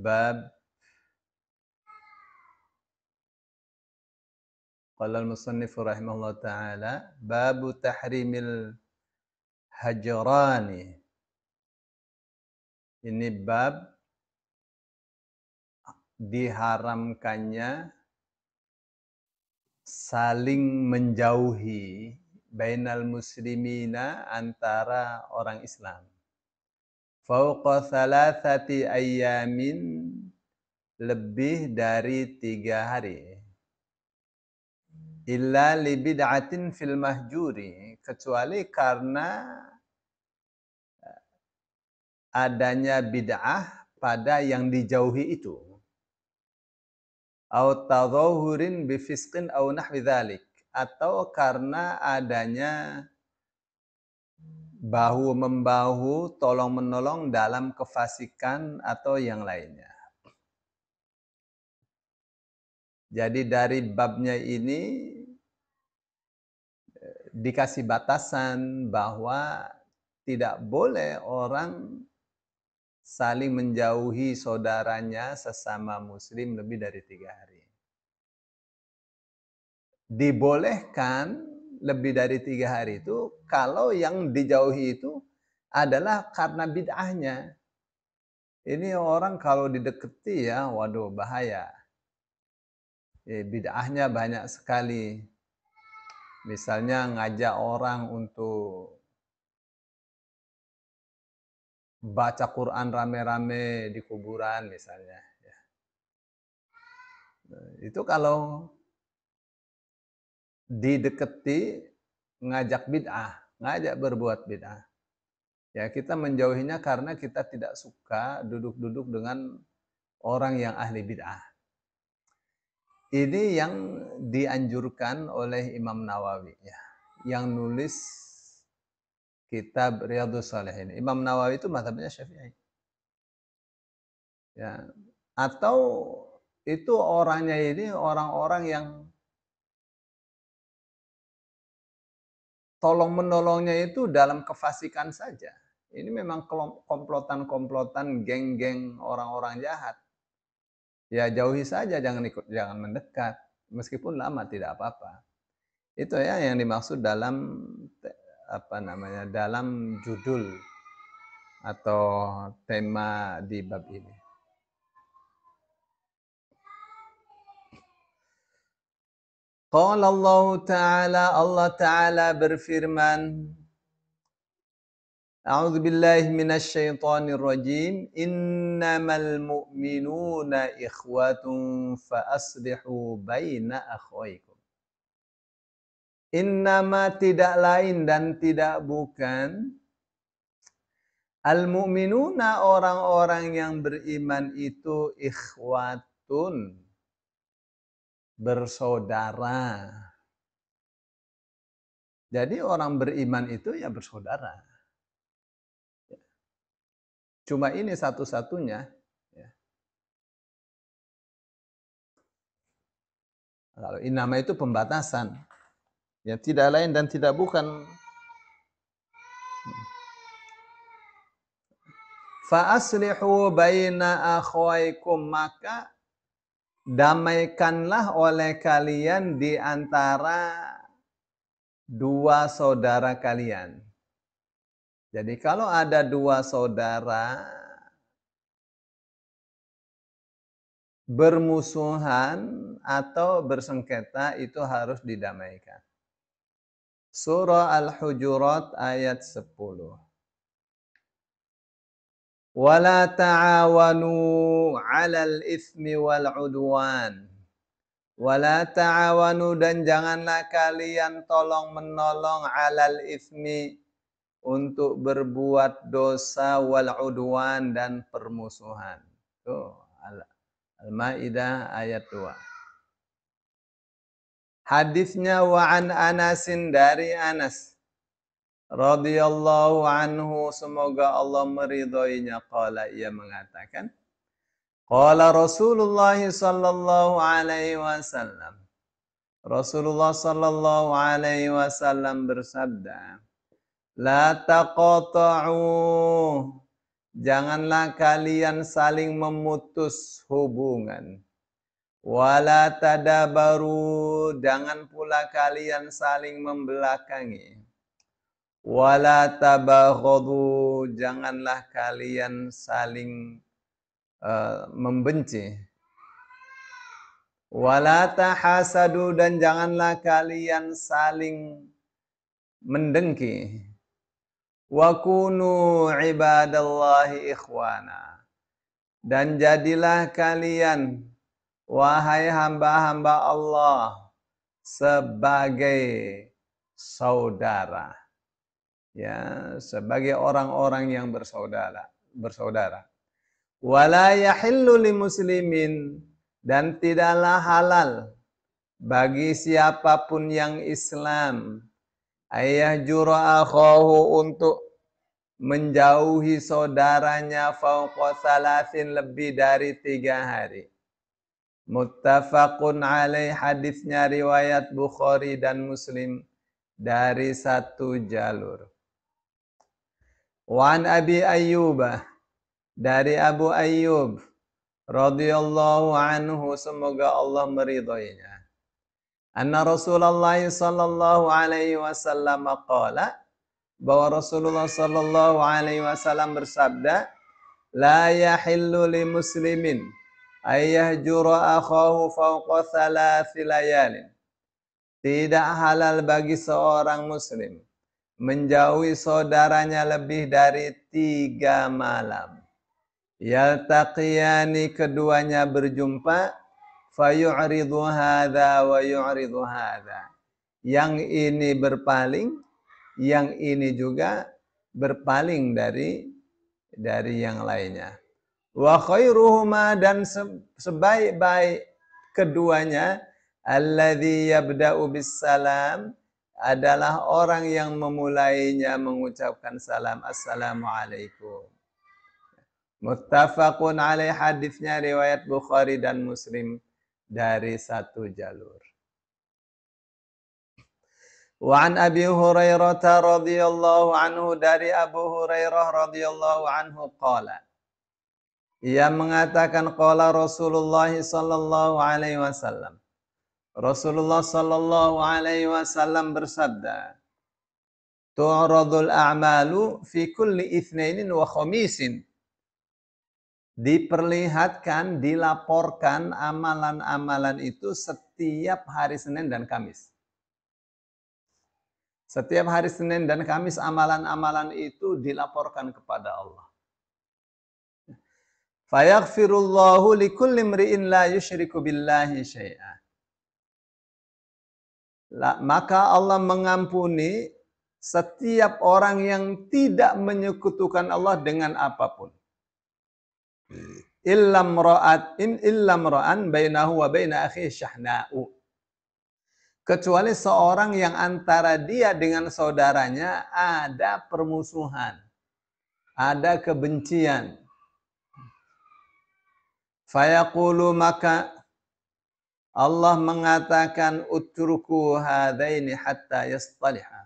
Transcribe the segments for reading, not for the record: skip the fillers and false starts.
Bab qala al-musannif rahimahullah ta'ala babu tahrimil hajrani. Ini bab diharamkannya saling menjauhi bainal muslimina antara orang Islam. Fauqa thalathati ayyamin, lebih dari 3 hari. Illa li bid'atin fil mahjuri, kecuali karena adanya bid'ah pada yang dijauhi itu. Au tadhahurin bi fisqin au nahwi dzalik, atau karena adanya bahu-membahu, tolong-menolong dalam kefasikan atau yang lainnya. Jadi dari babnya ini dikasih batasan bahwa tidak boleh orang saling menjauhi saudaranya sesama muslim lebih dari 3 hari. Dibolehkan lebih dari 3 hari itu kalau yang dijauhi itu adalah karena bid'ahnya. Ini orang kalau dideketi ya, waduh bahaya. Bid'ahnya banyak sekali. Misalnya ngajak orang untuk baca Quran rame-rame di kuburan misalnya. Itu kalau dideketi ngajak bid'ah, ngajak berbuat bid'ah. Ya, kita menjauhinya karena kita tidak suka duduk-duduk dengan orang yang ahli bid'ah. Ini yang dianjurkan oleh Imam Nawawi ya, yang nulis kitab Riyadhus Shalihin. Imam Nawawi itu mazhabnya Syafi'i. Ya. Atau itu orangnya ini orang-orang yang tolong-menolongnya itu dalam kefasikan saja. Ini memang komplotan-komplotan geng-geng orang-orang jahat. Ya jauhi saja, jangan mendekat. Meskipun lama tidak apa-apa. Itu ya yang dimaksud dalam dalam judul atau tema di bab ini. Qala Allah Ta'ala berfirman, A'udzu billahi minasy syaithanir rajim. Innamal mu'minuna ikhwatun fa aslihu baina akhwaykum. Innama, tidak lain dan tidak bukan, al-mu'minuna, orang-orang yang beriman itu ikhwatun, bersaudara. Jadi orang beriman itu ya bersaudara. Cuma ini satu-satunya. Ya. Kalau innama itu pembatasan. Ya, tidak lain dan tidak bukan. Fa aslihu baina akhwaikum, maka damaikanlah oleh kalian di antara dua saudara kalian. Jadi kalau ada dua saudara bermusuhan atau bersengketa, itu harus didamaikan. Surah Al-Hujurat ayat 10. Wala ta'awanu 'alal itsmi wal 'udwan. Wala ta'awanu, dan janganlah kalian tolong-menolong 'alal itsmi, untuk berbuat dosa, wal 'udwan, dan permusuhan. Tuh, Al-Maidah ayat 2. Hadisnya wa an Anasin, dari Anas radhiyallahu anhu, semoga Allah meridhoinya, qala, ia mengatakan, qala Rasulullah sallallahu alaihi wasallam, Rasulullah sallallahu alaihi wasallam bersabda, la taqata'u, janganlah kalian saling memutus hubungan. Wala tadabaru, jangan pula kalian saling membelakangi. Wala tabaghadu, janganlah kalian saling membenci. Wala tahasadu, dan janganlah kalian saling mendengki. Wa kunu ibadallahi ikhwana, dan jadilah kalian, wahai hamba-hamba Allah, sebagai saudara. Ya, sebagai orang-orang yang bersaudara. Wala yahillu limuslimin, dan tidaklah halal bagi siapapun yang Islam ayyahjura akhahu, untuk menjauhi saudaranya fauqa salasin, lebih dari 3 hari. Muttafaqun alaih, hadisnya riwayat Bukhari dan Muslim dari 1 jalur. Wa an Abi Ayyubah, dari Abu Ayyub radhiyallahu anhu, semoga Allah meridhoinya. Anna Rasulullah sallallahu alaihi wasallam qala, bahwa Rasulullah sallallahu alaihi wasallam bersabda, la yahillu li muslimin ayyahjura akhahu fawqa 3 layalin. Tidak halal bagi seorang muslim menjauhi saudaranya lebih dari 3 malam. Yaltaqiyani, keduanya berjumpa, fayu'ridu hadza wa yu'ridu hadza. Yang ini berpaling, yang ini juga berpaling dari yang lainnya. Wa khairuhuma, dan sebaik-baik keduanya, alladzi yabda'u bis salam, adalah orang yang memulainya mengucapkan salam, assalamualaikum. Muttafaqun alaih, hadisnya riwayat Bukhari dan Muslim dari 1 jalur. Wa an Abi Hurairah radhiyallahu anhu, dari Abu Hurairah radhiyallahu anhu qala, ia mengatakan, qala Rasulullah sallallahu alaihi wasallam, Rasulullah sallallahu alaihi wasallam bersabda, tu'radul a'malu fi kulli itsnainin wa khamisin. Diperlihatkan, dilaporkan amalan-amalan itu setiap hari Senin dan Kamis. Setiap hari Senin dan Kamis amalan-amalan itu dilaporkan kepada Allah. Fayaghfirullahu likulli imri'in la yusyriku billahi syai'a. Maka Allah mengampuni setiap orang yang tidak menyekutukan Allah dengan apapun. Illam ra'an bainahu wa baina akhihi syahna'u. Kecuali seorang yang antara dia dengan saudaranya ada permusuhan, ada kebencian. Fayaqulu, maka Allah mengatakan, utruku hadaini hatta yastaliha.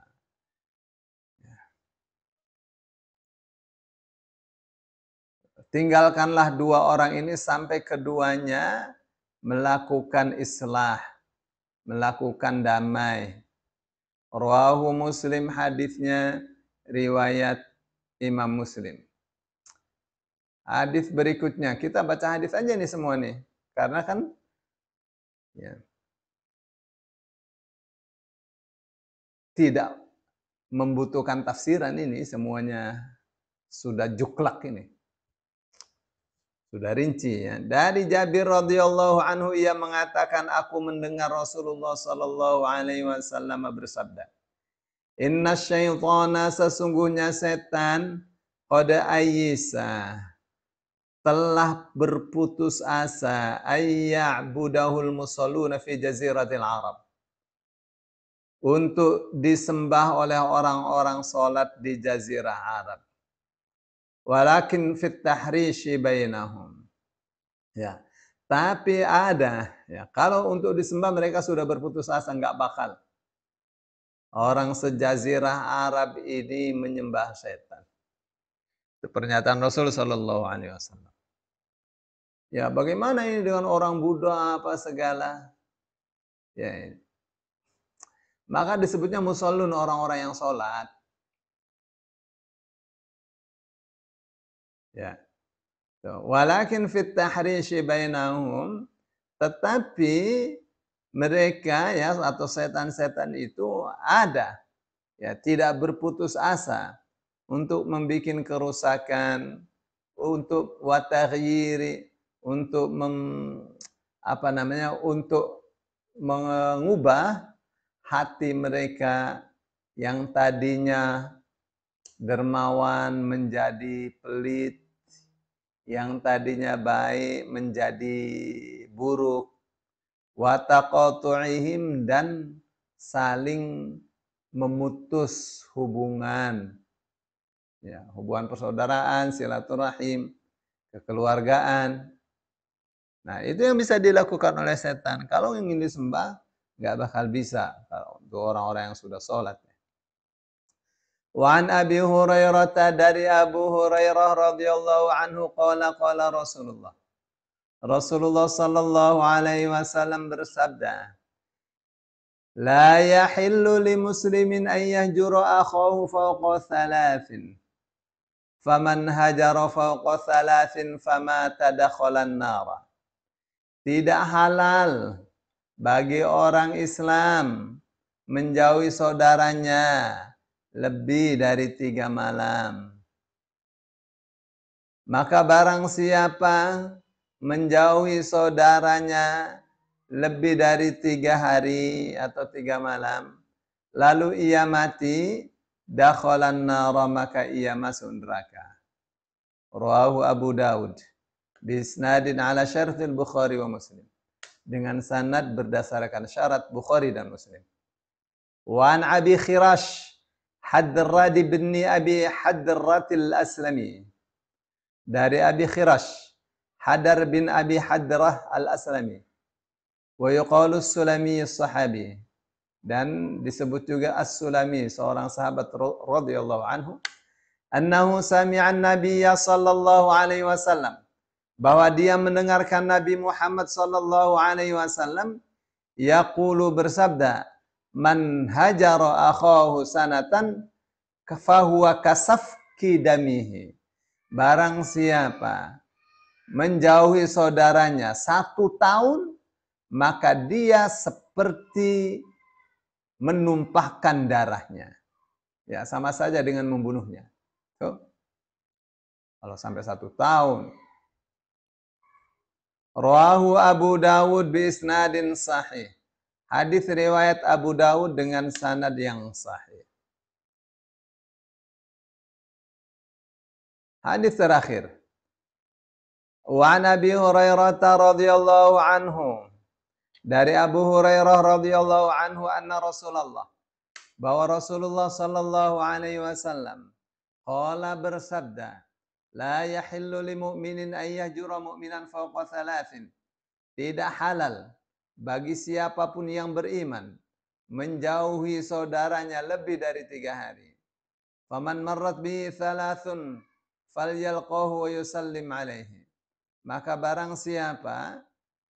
Tinggalkanlah 2 orang ini sampai keduanya melakukan islah, melakukan damai. Rawahu Muslim, hadisnya riwayat Imam Muslim. Hadis berikutnya, kita baca hadis aja nih semua nih, karena kan ya, tidak membutuhkan tafsiran, ini semuanya sudah juklak ini. Sudah rinci ya. Dari Jabir radhiyallahu anhu, ia mengatakan, aku mendengar Rasulullah sallallahu alaihi wasallam bersabda, inna syaitana, sesungguhnya setan, qad ayyisa, telah berputus asa, ayya'budahul musalluna fi jaziratil Arab, untuk disembah oleh orang-orang salat di jazirah Arab. Walakin fit tahrishi bainahum. Ya. Tapi ada, ya, kalau untuk disembah mereka sudah berputus asa, enggak bakal orang sejazirah Arab ini menyembah setan. Pernyataan Rasul sallallahu alaihi wasallam. Ya, bagaimana ini dengan orang Buddha apa segala? Ya, maka disebutnya musallun, orang-orang yang sholat. Ya. Walakin fit tahrishi bainahum, tetapi mereka ya atau setan-setan itu ada ya tidak berputus asa untuk membuat kerusakan, untuk wataghyiri, untuk untuk mengubah hati mereka yang tadinya dermawan menjadi pelit, yang tadinya baik menjadi buruk, wa taqatu'ihim, dan saling memutus hubungan, ya, hubungan persaudaraan, silaturahim, kekeluargaan. Nah, itu yang bisa dilakukan oleh setan. Kalau ingin disembah, nggak bakal bisa kalau untuk orang-orang yang sudah sholat. Wa an Abi Hurairah, dari Abu Hurairah radhiyallahu anhu qala qala Rasulullah sallallahu alaihi wasallam bersabda, la yahillu li muslimin an yahjura akhahu fawqa thalathin. Faman hajara fawqa thalathin famata dakhalan nara. Tidak halal bagi orang Islam menjauhi saudaranya lebih dari 3 malam. Maka barang siapa menjauhi saudaranya lebih dari 3 hari atau 3 malam, lalu ia mati, dakhalan nara, maka ia masuk neraka. Rawahu Abu Daud bisnadin ala syartil Bukhari wa Muslim, dengan sanad berdasarkan syarat Bukhari dan Muslim. Wa an Abi Khirash Hadrad bin Abi Hadratil Aslami, dari Abi Khirash Hadar bin Abi Hadrah al-Aslami, wa yuqalu Sulami sahabi, dan disebut juga As-Sulami, seorang sahabat radhiyallahu anhu, annahu sami'a an-nabiyya sallallahu alaihi wasallam, bahwa dia mendengarkan Nabi Muhammad sallallahu alaihi wasallam yaqulu, bersabda, man hajara akhahu sanatan fahuwa kasafki damihi. Barang siapa menjauhi saudaranya 1 tahun, maka dia seperti menumpahkan darahnya. Ya, sama saja dengan membunuhnya. Tuh. Kalau sampai 1 tahun. Rawahu Abu Dawud bi isnadin sahih. Hadis riwayat Abu Dawud dengan sanad yang sahih. Hadis terakhir. Wa Nabi Hurairah radhiyallahu anhu, dari Abu Hurairah radhiyallahu anhu, anna Rasulullah, bahwa Rasulullah sallallahu alaihi wasallam qala, bersabda, la yahillu li mu'minin an yahjura mu'minan fawqa thalathin. Tidak halal bagi siapapun yang beriman menjauhi saudaranya lebih dari 3 hari. Faman marrat bihi thalathun falyalqahu wa yusallim alaihi. Maka barang siapa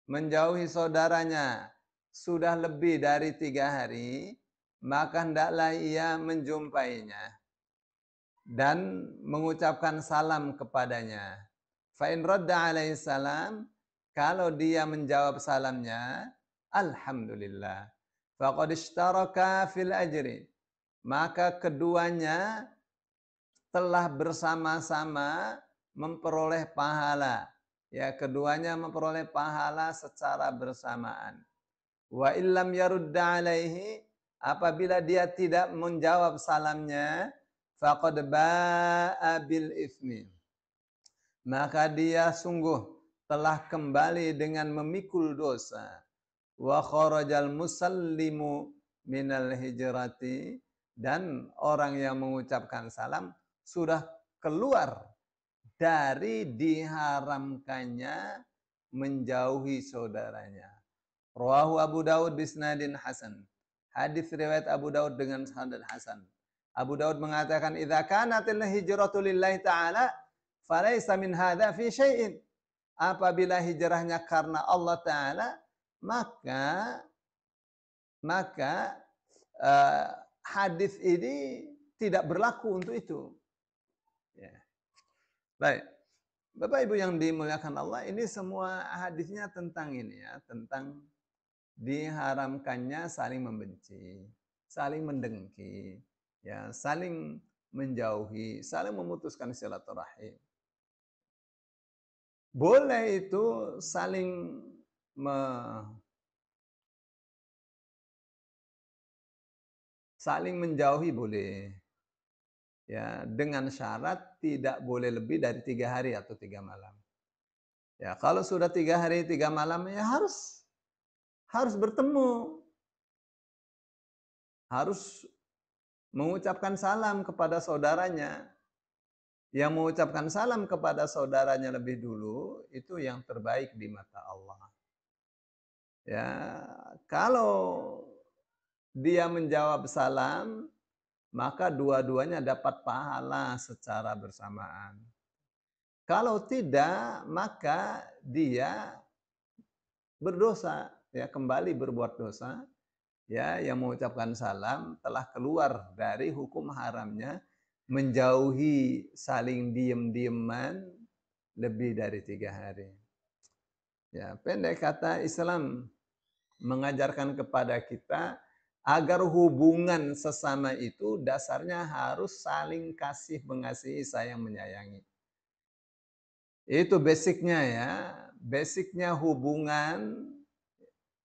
menjauhi saudaranya sudah lebih dari 3 hari, maka hendaklah ia menjumpainya dan mengucapkan salam kepadanya. Fa in radda alaihi salam, kalau dia menjawab salamnya, alhamdulillah, faqad ishtaraka fil ajri, maka keduanya telah bersama-sama memperoleh pahala. Ya, keduanya memperoleh pahala secara bersamaan. Wa illam yarudda alaihi, apabila dia tidak menjawab salamnya, faqad ba'a bil itsmi, maka dia sungguh telah kembali dengan memikul dosa. Wa kharajal musallimu minal hijrati, dan orang yang mengucapkan salam sudah keluar dari diharamkannya menjauhi saudaranya. Rawahu Abu Daud bisnadin hasan. Hadis riwayat Abu Daud dengan sanad hasan. Abu Daud mengatakan, "Idza kanatil hijratu lillahi ta'ala, falaysa min hadza fi syai'in." Apabila hijrahnya karena Allah Ta'ala, maka maka eh, hadis ini tidak berlaku untuk itu. Ya. Baik. Bapak Ibu yang dimuliakan Allah, ini semua hadisnya tentang ini ya, tentang diharamkannya saling membenci, saling mendengki, ya, saling menjauhi, saling memutuskan silaturahim. Boleh itu saling menjauhi boleh. Ya, dengan syarat tidak boleh lebih dari 3 hari atau 3 malam. Ya, kalau sudah 3 hari 3 malam ya harus bertemu, harus mengucapkan salam kepada saudaranya. Yang mengucapkan salam kepada saudaranya lebih dulu itu yang terbaik di mata Allah. Ya, kalau dia menjawab salam, maka dua-duanya dapat pahala secara bersamaan. Kalau tidak, maka dia berdosa, ya, kembali berbuat dosa. Ya, yang mengucapkan salam telah keluar dari hukum haramnya menjauhi saling diem-dieman lebih dari 3 hari. Ya, pendek kata, Islam mengajarkan kepada kita agar hubungan sesama itu dasarnya harus saling kasih mengasihi, sayang menyayangi. Itu basicnya ya. Basicnya hubungan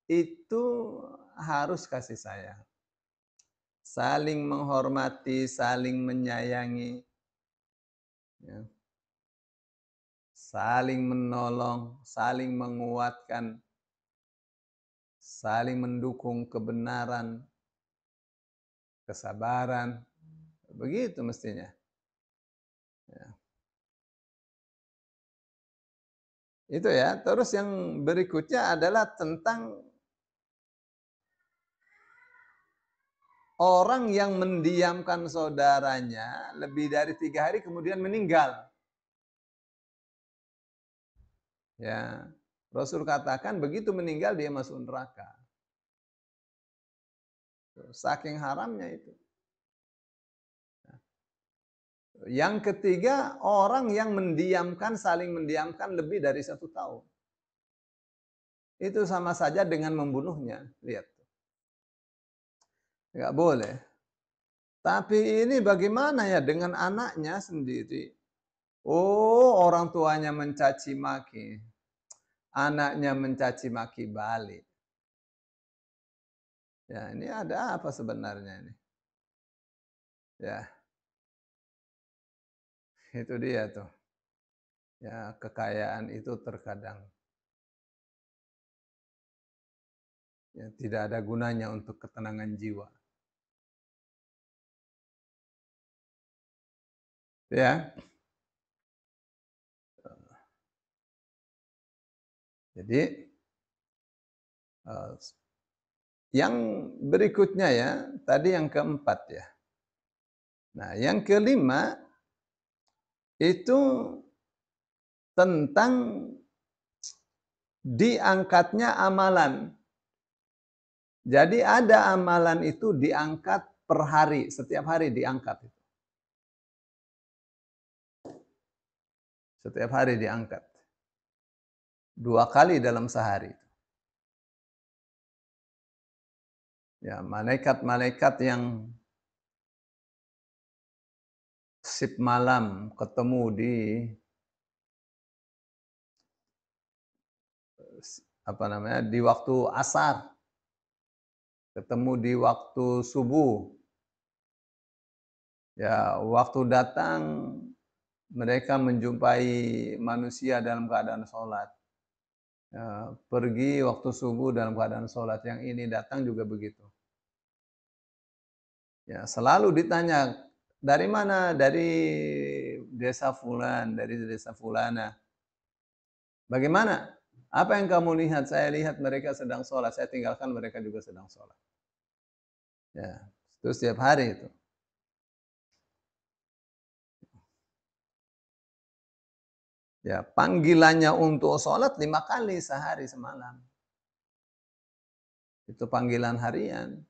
itu harus kasih sayang. Saling menghormati, saling menyayangi. Ya. Saling menolong, saling menguatkan, saling mendukung kebenaran, kesabaran. Begitu mestinya. Ya. Itu ya. Terus yang berikutnya adalah tentang orang yang mendiamkan saudaranya lebih dari 3 hari kemudian meninggal. Ya, Rasul katakan begitu meninggal dia masuk neraka. Saking haramnya itu. Yang ketiga, orang yang saling mendiamkan lebih dari 1 tahun. Itu sama saja dengan membunuhnya. Lihat. Nggak boleh. Tapi ini bagaimana ya dengan anaknya sendiri? Oh, orang tuanya mencaci maki. Anaknya mencaci maki balik. Ya, ini ada apa sebenarnya ini? Ya, itu dia tuh. Ya, kekayaan itu terkadang ya, tidak ada gunanya untuk ketenangan jiwa. Ya. Jadi yang berikutnya ya, tadi yang keempat ya. Nah, yang kelima itu tentang diangkatnya amalan. Jadi ada amalan itu diangkat per hari, setiap hari diangkat. Setiap hari diangkat. 2 kali dalam sehari. Ya, malaikat-malaikat yang sip malam ketemu di waktu asar, ketemu di waktu subuh. Ya, waktu datang mereka menjumpai manusia dalam keadaan sholat. Ya, pergi waktu subuh dalam keadaan sholat. Yang ini datang juga begitu. Ya, selalu ditanya, dari mana? Dari desa Fulan, dari desa Fulana. Bagaimana? Apa yang kamu lihat? Saya lihat mereka sedang sholat. Saya tinggalkan mereka juga sedang sholat. Ya, itu setiap hari itu. Ya, panggilannya untuk sholat 5 kali sehari semalam. Itu panggilan harian.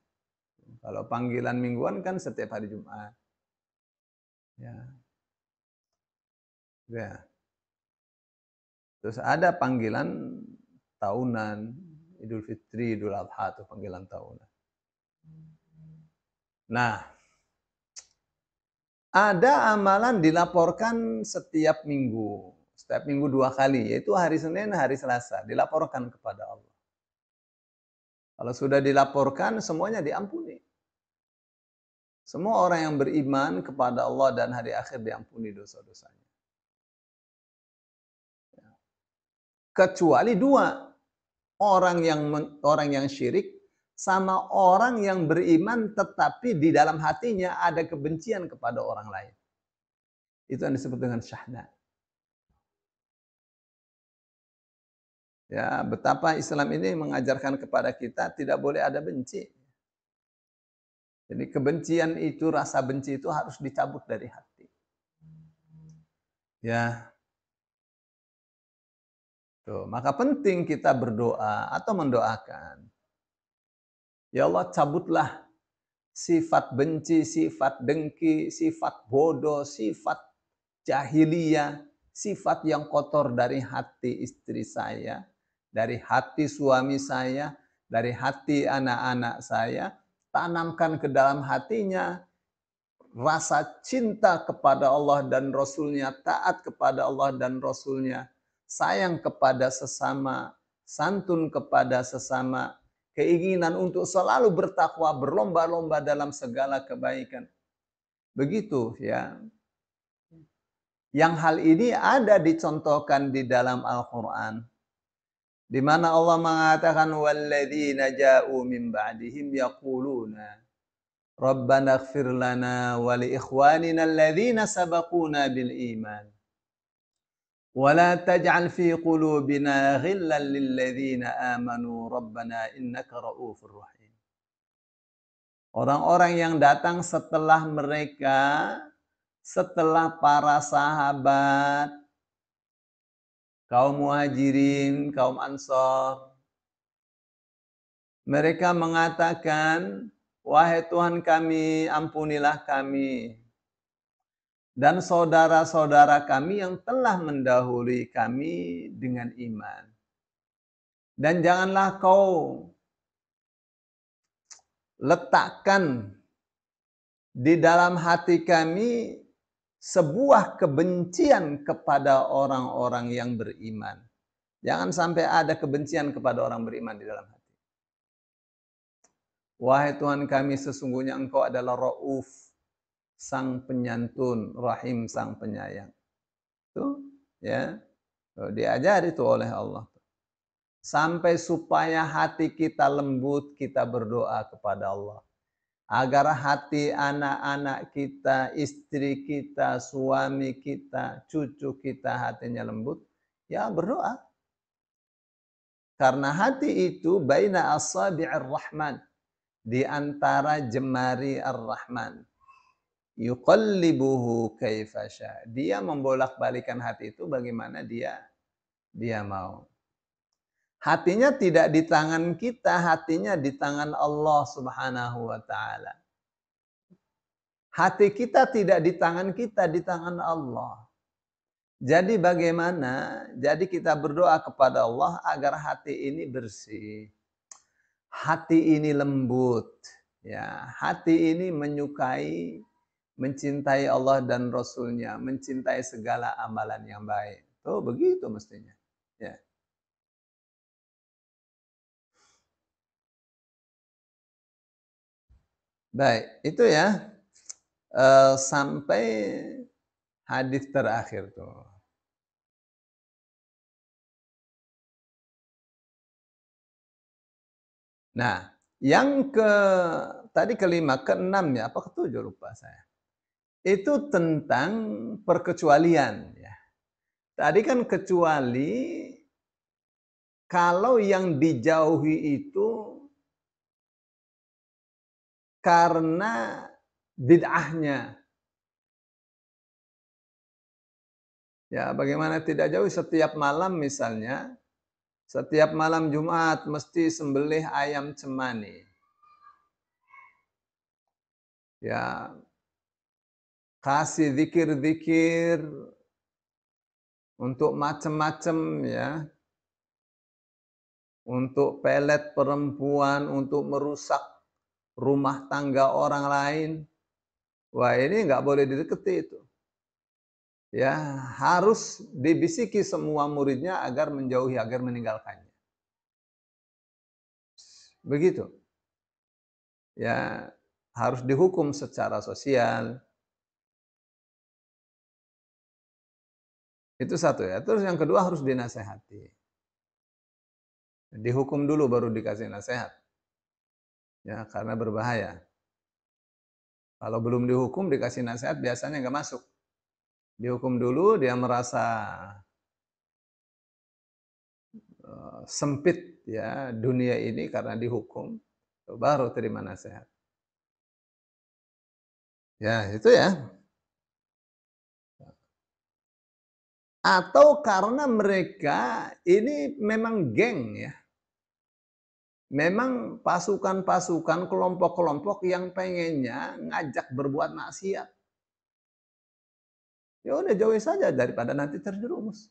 Kalau panggilan mingguan kan setiap hari Jumat. Ya, ya. Terus ada panggilan tahunan, Idul Fitri, Idul Adha itu panggilan tahunan. Nah, ada amalan dilaporkan setiap minggu. Setiap minggu 2 kali, yaitu hari Senin, hari Selasa. Dilaporkan kepada Allah. Kalau sudah dilaporkan, semuanya diampuni. Semua orang yang beriman kepada Allah dan hari akhir diampuni dosa-dosanya. Kecuali 2, orang yang syirik sama orang yang beriman tetapi di dalam hatinya ada kebencian kepada orang lain. Itu yang disebut dengan syahna. Ya, betapa Islam ini mengajarkan kepada kita tidak boleh ada benci. Jadi kebencian itu, rasa benci itu harus dicabut dari hati. Ya, tuh, maka penting kita berdoa atau mendoakan. Ya Allah, cabutlah sifat benci, sifat dengki, sifat bodoh, sifat jahiliyah, sifat yang kotor dari hati istri saya, dari hati suami saya, dari hati anak-anak saya. Tanamkan ke dalam hatinya rasa cinta kepada Allah dan Rasul-Nya, taat kepada Allah dan Rasul-Nya, sayang kepada sesama, santun kepada sesama, keinginan untuk selalu bertakwa, berlomba-lomba dalam segala kebaikan. Begitu ya. Yang hal ini ada dicontohkan di dalam Al-Quran. Di mana Allah mengatakan, وَالَّذِينَ جَاءُوا مِنْ بَعْدِهِمْ يَقُولُونَ رَبَّنَا اغْفِرْ لَنَا وَلِإِخْوَانِنَا الَّذِينَ سَبَقُونَا بِالْإِيمَانِ وَلَا تَجْعَلْ فِي قُلُوبِنَا غِلًّا لِلَّذِينَ آمَنُوا رَبَّنَا إِنَّكَ رَءُوفٌ رَحِيمٌ. Orang-orang yang datang setelah mereka, setelah para sahabat, kaum muhajirin, kaum ansor, mereka mengatakan, wahai Tuhan kami, ampunilah kami. Dan saudara-saudara kami yang telah mendahului kami dengan iman. Dan janganlah kau letakkan di dalam hati kami sebuah kebencian kepada orang-orang yang beriman. Jangan sampai ada kebencian kepada orang beriman di dalam hati. Wahai Tuhan kami, sesungguhnya Engkau adalah Rauf, sang penyantun, Rahim, sang penyayang. Itu ya, diajari itu oleh Allah. Sampai supaya hati kita lembut, kita berdoa kepada Allah. Agar hati anak-anak kita, istri kita, suami kita, cucu kita hatinya lembut, ya berdoa. Karena hati itu baina asabi'ir rahman, di antara jemari ar-Rahman. Yuqallibuhu kaifa syaa. Dia membolak-balikan hati itu bagaimana dia mau. Hatinya tidak di tangan kita, hatinya di tangan Allah Subhanahu wa taala. Hati kita tidak di tangan kita, di tangan Allah. Jadi bagaimana? Jadi kita berdoa kepada Allah agar hati ini bersih. Hati ini lembut, ya. Hati ini menyukai, mencintai Allah dan Rasul-Nya, mencintai segala amalan yang baik. Tuh begitu mestinya. Ya. Baik, itu ya. Sampai hadis terakhir tuh. Nah, yang tadi kelima, keenam ya, apa ketujuh lupa saya. Itu tentang perkecualian ya. Tadi kan kecuali kalau yang dijauhi itu karena bid'ahnya. Ya, bagaimana tidak jauh setiap malam misalnya, setiap malam Jumat mesti sembelih ayam cemani. Ya, kasih zikir-zikir untuk macam-macam ya, untuk pelet perempuan, untuk merusak rumah tangga orang lain. Wah, ini nggak boleh didekati itu. Ya, harus dibisiki semua muridnya agar menjauhi, agar meninggalkannya. Begitu. Ya, harus dihukum secara sosial. Itu satu ya. Terus yang kedua harus dinasehati. Dihukum dulu baru dikasih nasihat. Ya, karena berbahaya. Kalau belum dihukum dikasih nasihat biasanya nggak masuk. Dihukum dulu, dia merasa sempit ya dunia ini karena dihukum, baru terima nasihat. Ya, itu ya. Atau karena mereka ini memang geng ya. Memang pasukan-pasukan, kelompok-kelompok yang pengennya ngajak berbuat maksiat. Ya udah jauhi saja daripada nanti terjerumus.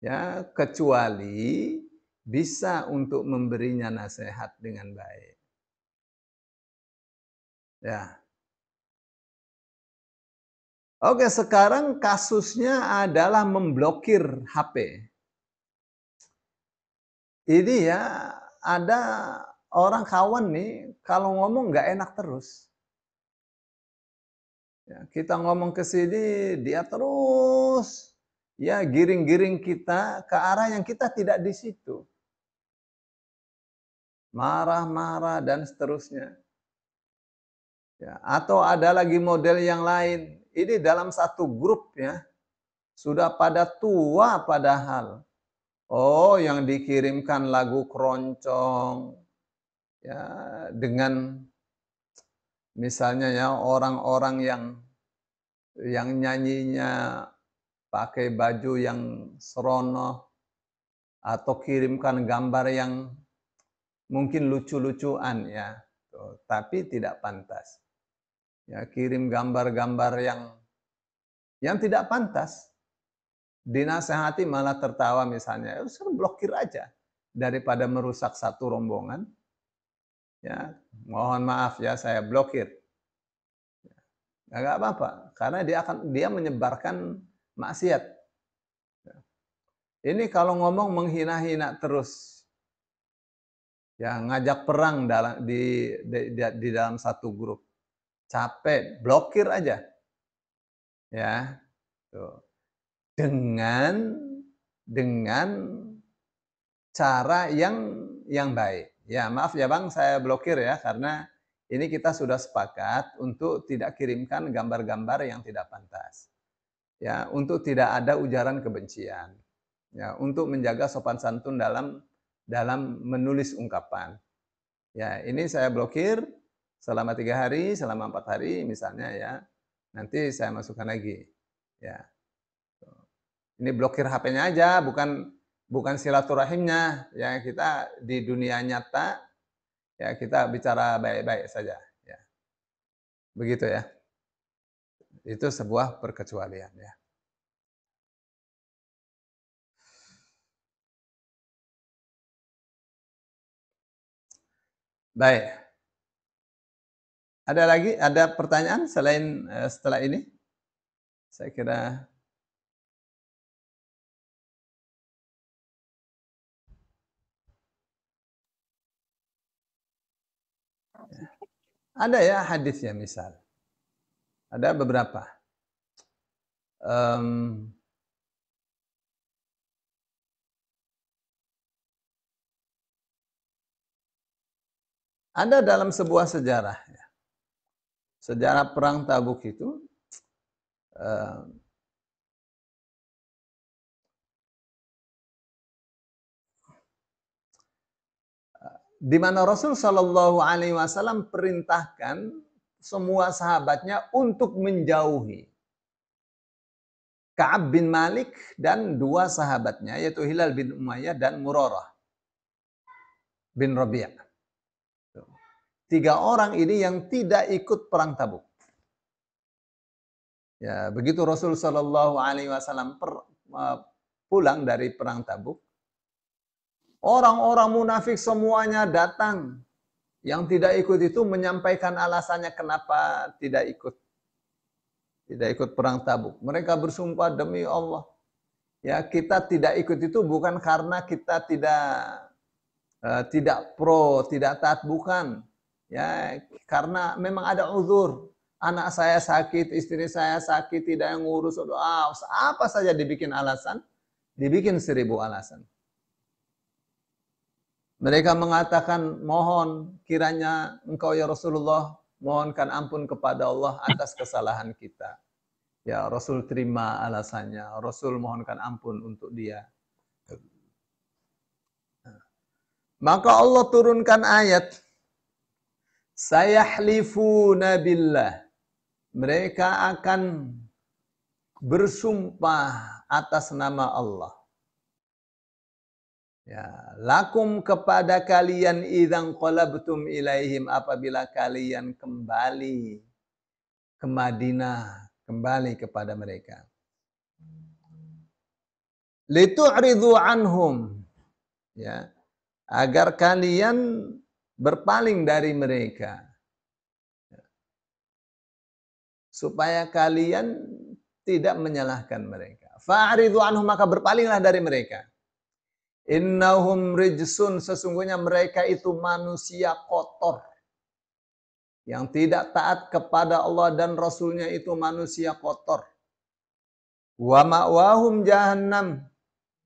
Ya, kecuali bisa untuk memberinya nasihat dengan baik. Ya. Oke, sekarang kasusnya adalah memblokir HP. Ini ya, ada orang kawan nih, kalau ngomong nggak enak terus. Ya, kita ngomong ke sini, dia terus ya giring-giring kita ke arah yang kita tidak di situ. Marah-marah dan seterusnya. Ya, atau ada lagi model yang lain. Ini dalam satu grup ya, sudah pada tua padahal. Oh, yang dikirimkan lagu keroncong ya dengan misalnya ya orang-orang yang nyanyinya pakai baju yang serono atau kirimkan gambar yang mungkin lucu-lucuan ya, tuh, tapi tidak pantas. Ya, kirim gambar-gambar yang tidak pantas. Dinasehati malah tertawa misalnya, ya suruh blokir aja daripada merusak satu rombongan. Ya, mohon maaf ya saya blokir. Ya, nggak apa-apa, karena dia menyebarkan maksiat. Ini kalau ngomong menghina-hina terus, ya ngajak perang di dalam satu grup, capek, blokir aja, ya. Tuh. Dengan cara yang baik. Ya maaf ya Bang, saya blokir ya karena ini kita sudah sepakat untuk tidak kirimkan gambar-gambar yang tidak pantas. Ya, untuk tidak ada ujaran kebencian. Ya, untuk menjaga sopan santun dalam menulis ungkapan. Ya, ini saya blokir selama 3 hari, selama 4 hari misalnya ya. Nanti saya masukkan lagi. Ya, ini blokir HP-nya aja, bukan silaturahimnya. Ya, kita di dunia nyata ya kita bicara baik-baik saja. Ya, begitu ya. Itu sebuah perkecualian ya. Baik. Ada lagi, ada pertanyaan selain setelah ini? Saya kira ada ya hadisnya misal. Ada beberapa. Um, ada dalam sebuah sejarah. Ya. Sejarah perang Tabuk itu di mana Rasul Shallallahu Alaihi Wasallam perintahkan semua sahabatnya untuk menjauhi. Ka'ab bin Malik dan dua sahabatnya, yaitu Hilal bin Umayyah dan Murarah bin Rabi'. Tiga orang ini yang tidak ikut perang Tabuk. Ya, begitu Rasul Shallallahu Alaihi Wasallam pulang dari perang Tabuk, orang-orang munafik semuanya datang. Yang tidak ikut itu menyampaikan alasannya kenapa tidak ikut perang Tabuk. Mereka bersumpah demi Allah, ya kita tidak ikut itu bukan karena kita tidak pro, tidak taat, bukan. Ya, karena memang ada uzur. Anak saya sakit, istri saya sakit, tidak yang ngurus. Apa saja dibikin alasan, dibikin 1000 alasan. Mereka mengatakan, mohon kiranya engkau ya Rasulullah, mohonkan ampun kepada Allah atas kesalahan kita. Ya Rasul terima alasannya, Rasul mohonkan ampun untuk dia. Maka Allah turunkan ayat, sayahlifuna billah. Mereka akan bersumpah atas nama Allah. Ya, lakum kepada kalian idzan qalabtum ilaihim, apabila kalian kembali ke Madinah, kembali kepada mereka. Litu'ridu anhum, ya, agar kalian berpaling dari mereka. Supaya kalian tidak menyalahkan mereka. Fa'ridu anhum, maka berpalinglah dari mereka. Innahum rijsun, sesungguhnya mereka itu manusia kotor. Yang tidak taat kepada Allah dan Rasulnya itu manusia kotor. Wa ma'wahum jahannam,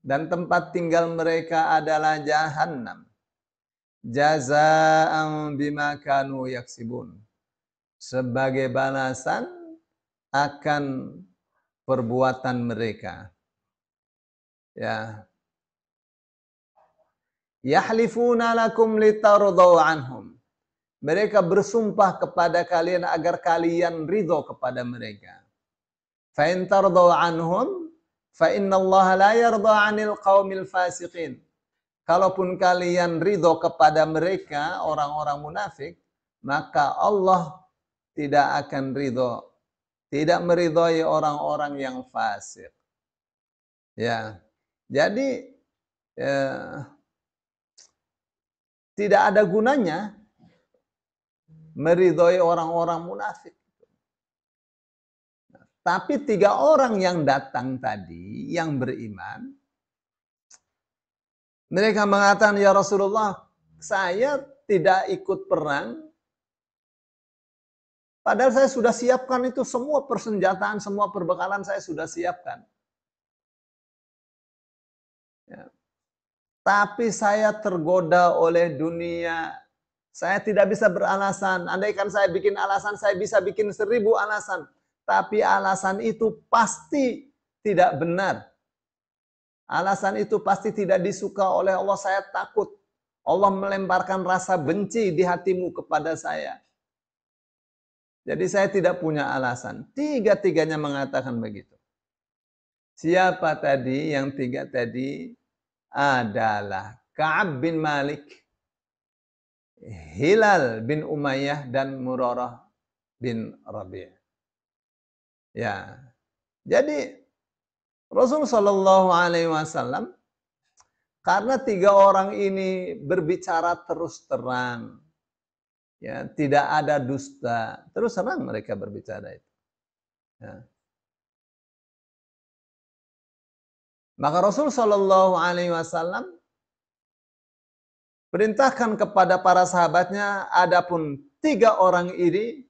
dan tempat tinggal mereka adalah jahannam. Jazaa'an bima kanu yaksibun, sebagai balasan akan perbuatan mereka. Ya. Yahlifuna lakum litardaw anhum. Mereka bersumpah kepada kalian agar kalian ridho kepada mereka. Fa in tardaw anhum fa innallaha la yarda 'anil qaumil fasiqin. Kalaupun kalian ridho kepada mereka, orang-orang munafik, maka Allah tidak akan ridho, tidak meridhoi orang-orang yang fasik. Ya. Jadi tidak ada gunanya meridhoi orang-orang munafik. Tapi 3 orang yang datang tadi, yang beriman, mereka mengatakan, ya Rasulullah, saya tidak ikut perang, padahal saya sudah siapkan itu semua persenjataan, semua perbekalan saya sudah siapkan. Ya. Tapi saya tergoda oleh dunia. Saya tidak bisa beralasan. Andaikan saya bikin alasan, saya bisa bikin 1000 alasan. Tapi alasan itu pasti tidak benar. Alasan itu pasti tidak disuka oleh Allah. Saya takut Allah melemparkan rasa benci di hatimu kepada saya. Jadi saya tidak punya alasan. Tiga-tiganya mengatakan begitu. Siapa tadi? Yang 3 tadi adalah Ka'ab bin Malik, Hilal bin Umayyah, dan Murarah bin Rabi'. Ya. Jadi Rasul Shallallahu Alaihi Wasallam, karena 3 orang ini berbicara terus terang, ya, tidak ada dusta, terus terang mereka berbicara itu. Ya. Maka Rasul Shallallahu Alaihi Wasallam perintahkan kepada para sahabatnya, adapun 3 orang ini,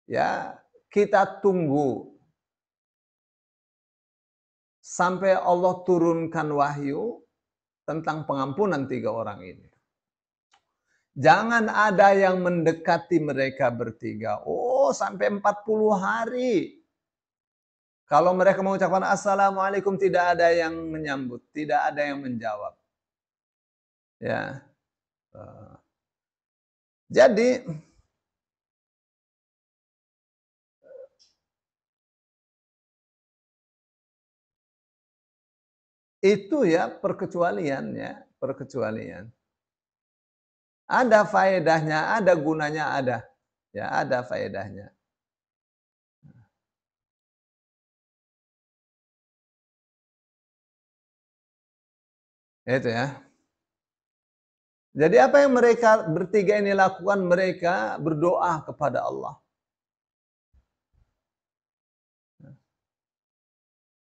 ya, kita tunggu sampai Allah turunkan wahyu tentang pengampunan 3 orang ini. Jangan ada yang mendekati mereka bertiga. Oh, sampai 40 hari. Kalau mereka mengucapkan assalamualaikum, tidak ada yang menyambut, tidak ada yang menjawab. Ya. Jadi Itu ya perkecualian ya, perkecualian. Ada faedahnya, ada gunanya ada. Ya, ada faedahnya. Itu ya. Jadi apa yang mereka bertiga ini lakukan? Mereka berdoa kepada Allah.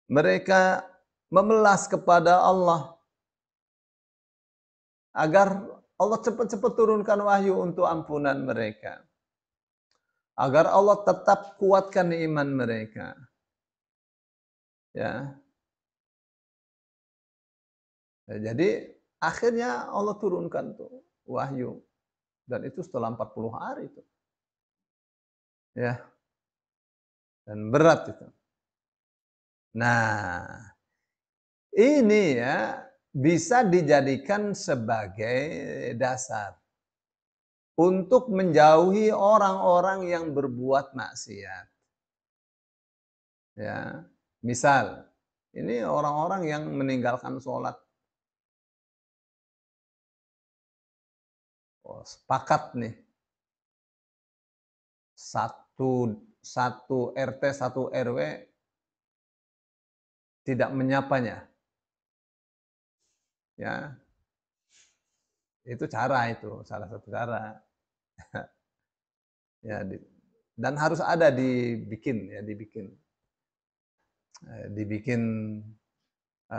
Mereka memelas kepada Allah agar Allah cepat-cepat turunkan wahyu untuk ampunan mereka. Agar Allah tetap kuatkan iman mereka. Ya. Jadi akhirnya Allah turunkan tuh wahyu. Dan itu setelah 40 hari itu. Ya. Dan berat itu. Nah, ini ya bisa dijadikan sebagai dasar untuk menjauhi orang-orang yang berbuat maksiat. Ya, misal ini orang-orang yang meninggalkan sholat. Oh, sepakat nih satu RT satu RW tidak menyapanya. Ya, itu cara itu salah satu cara. Ya, dan harus ada dibikin ya, dibikin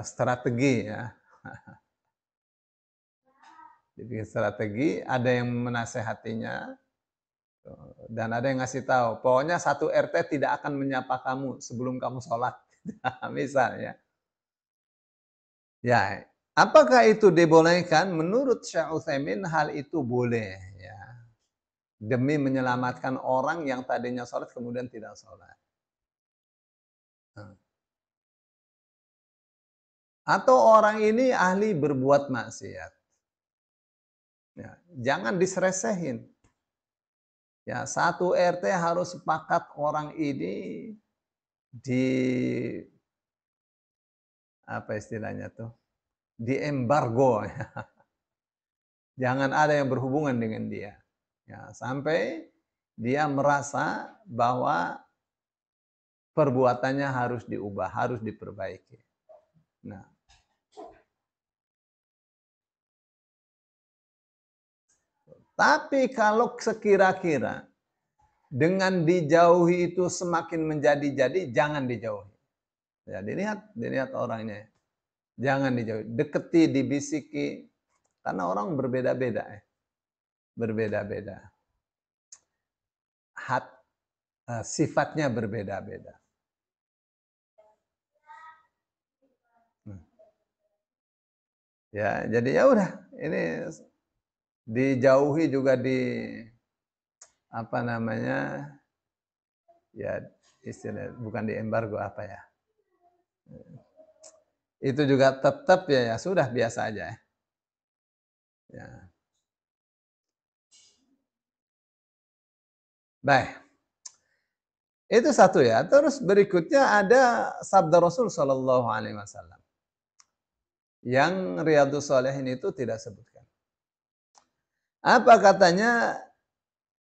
strategi ya. Dibikin strategi, ada yang menasehatinya dan ada yang ngasih tahu, pokoknya satu RT tidak akan menyapa kamu sebelum kamu sholat. Misalnya. Ya, apakah itu dibolehkan? Menurut Syekh Utsaimin hal itu boleh ya. Demi menyelamatkan orang yang tadinya sholat kemudian tidak sholat. Atau orang ini ahli berbuat maksiat. Ya, jangan diseresehin. Ya, satu RT harus sepakat orang ini di apa istilahnya tuh? Di embargo. Jangan ada yang berhubungan dengan dia. Ya, sampai dia merasa bahwa perbuatannya harus diubah, harus diperbaiki. Nah, tapi kalau sekira-kira dengan dijauhi itu semakin menjadi-jadi, jangan dijauhi. Ya, dilihat orangnya. Jangan dijauhi, deketi, dibisiki, karena orang berbeda-beda ya. Berbeda-beda. Sifatnya berbeda-beda. Ya, jadi ya udah, ini dijauhi juga apa namanya? Ya, istilah bukan di embargo apa ya? Itu juga tetap ya sudah biasa aja ya. Ya. Baik. Itu satu ya. Terus berikutnya ada sabda Rasul Shallallahu alaihi wasallam yang Riyadhus Shalihin itu tidak sebutkan. Apa katanya?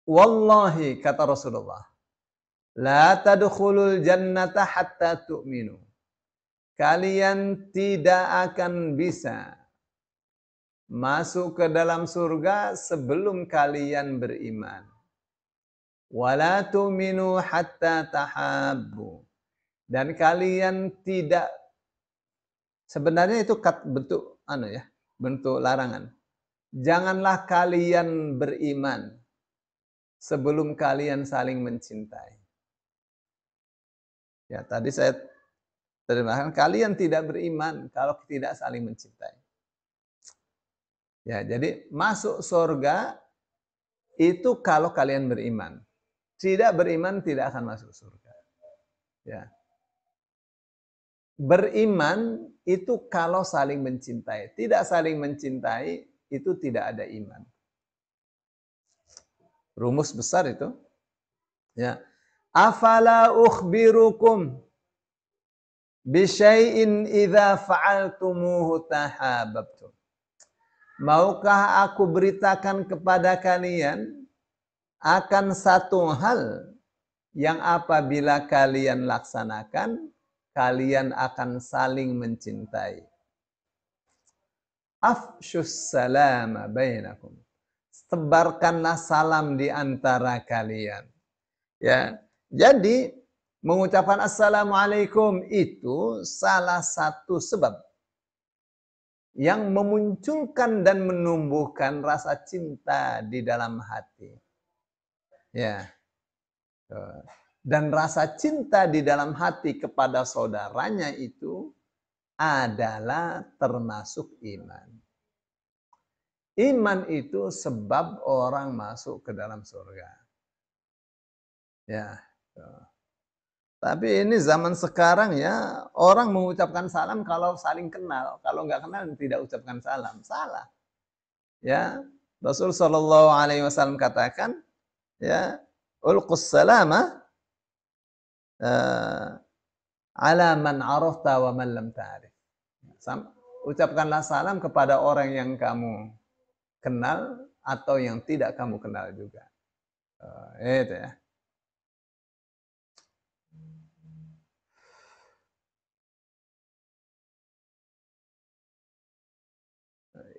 Wallahi kata Rasulullah, la tadkhulul jannata hatta tu'minu. Kalian tidak akan bisa masuk ke dalam surga sebelum kalian beriman. Wala tu'minu hatta tahabbu. Dan kalian tidak, sebenarnya itu bentuk bentuk larangan. Janganlah kalian beriman sebelum kalian saling mencintai. Ya, tadi saya terjemahkan, kalian tidak beriman kalau tidak saling mencintai. Ya, jadi masuk surga itu kalau kalian beriman. Tidak beriman tidak akan masuk surga. Ya. Beriman itu kalau saling mencintai. Tidak saling mencintai itu tidak ada iman. Rumus besar itu. Ya. Afala ukhbirukum Bisyai'in idza fa'altumuhu tahabbtum. Maukah aku beritakan kepada kalian akan satu hal yang apabila kalian laksanakan, kalian akan saling mencintai. Afshus salama bainakum. Sebarkanlah salam di antara kalian. Ya. Jadi mengucapkan assalamualaikum itu salah satu sebab yang memunculkan dan menumbuhkan rasa cinta di dalam hati. Ya. Dan rasa cinta di dalam hati kepada saudaranya itu adalah termasuk iman. Iman itu sebab orang masuk ke dalam surga. Ya. Tapi ini zaman sekarang ya, orang mengucapkan salam kalau saling kenal. Kalau nggak kenal tidak ucapkan salam. Salah. Ya. Rasul sallallahu alaihi wasallam katakan, ya, ulqus salama ala man arafta wa man lam ta'rif. Ucapkanlah salam kepada orang yang kamu kenal atau yang tidak kamu kenal juga. Itu ya.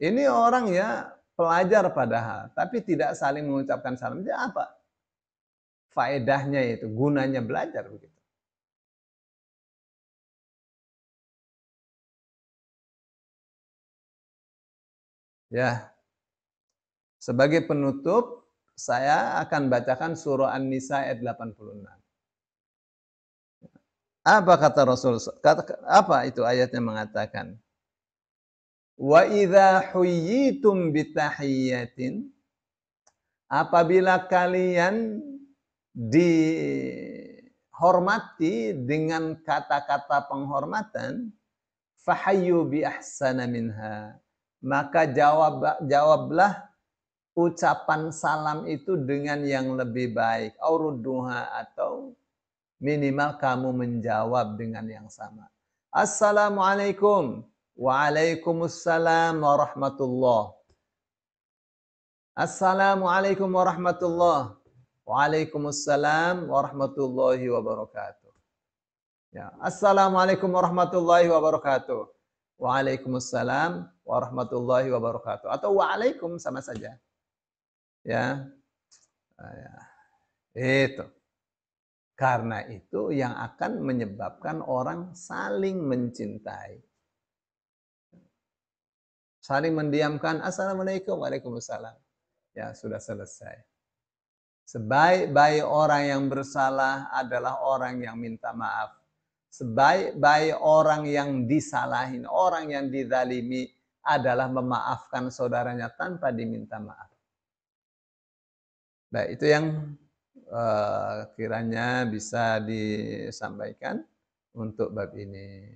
Ini orang ya pelajar padahal, tapi tidak saling mengucapkan salam. Jadi apa faedahnya itu, gunanya belajar begitu. Ya, sebagai penutup, saya akan bacakan surah An-Nisa ayat 86. Apa kata Rasul? Apa itu ayatnya mengatakan? Wa idza huyyitum bitahiyyatin, apabila kalian dihormati dengan kata-kata penghormatan, fahayyu bi ahsana minha, maka jawablah ucapan salam itu dengan yang lebih baik, auruduha, atau minimal kamu menjawab dengan yang sama. Assalamualaikum. Waalaikumsalam warahmatullah. Assalamualaikum warahmatullah. Waalaikumsalam warahmatullahi wabarakatuh. Ya, assalamualaikum warahmatullahi wabarakatuh. Waalaikumsalam warahmatullahi wabarakatuh. Atau waalaikum sama saja. Ya. Ya. Itu. Karena itu yang akan menyebabkan orang saling mencintai. Saling mendiamkan, assalamualaikum, waalaikumsalam. Ya, sudah selesai. Sebaik-baik orang yang bersalah adalah orang yang minta maaf. Sebaik-baik orang yang disalahin, orang yang dizalimi adalah memaafkan saudaranya tanpa diminta maaf. Nah, itu yang kiranya bisa disampaikan untuk bab ini.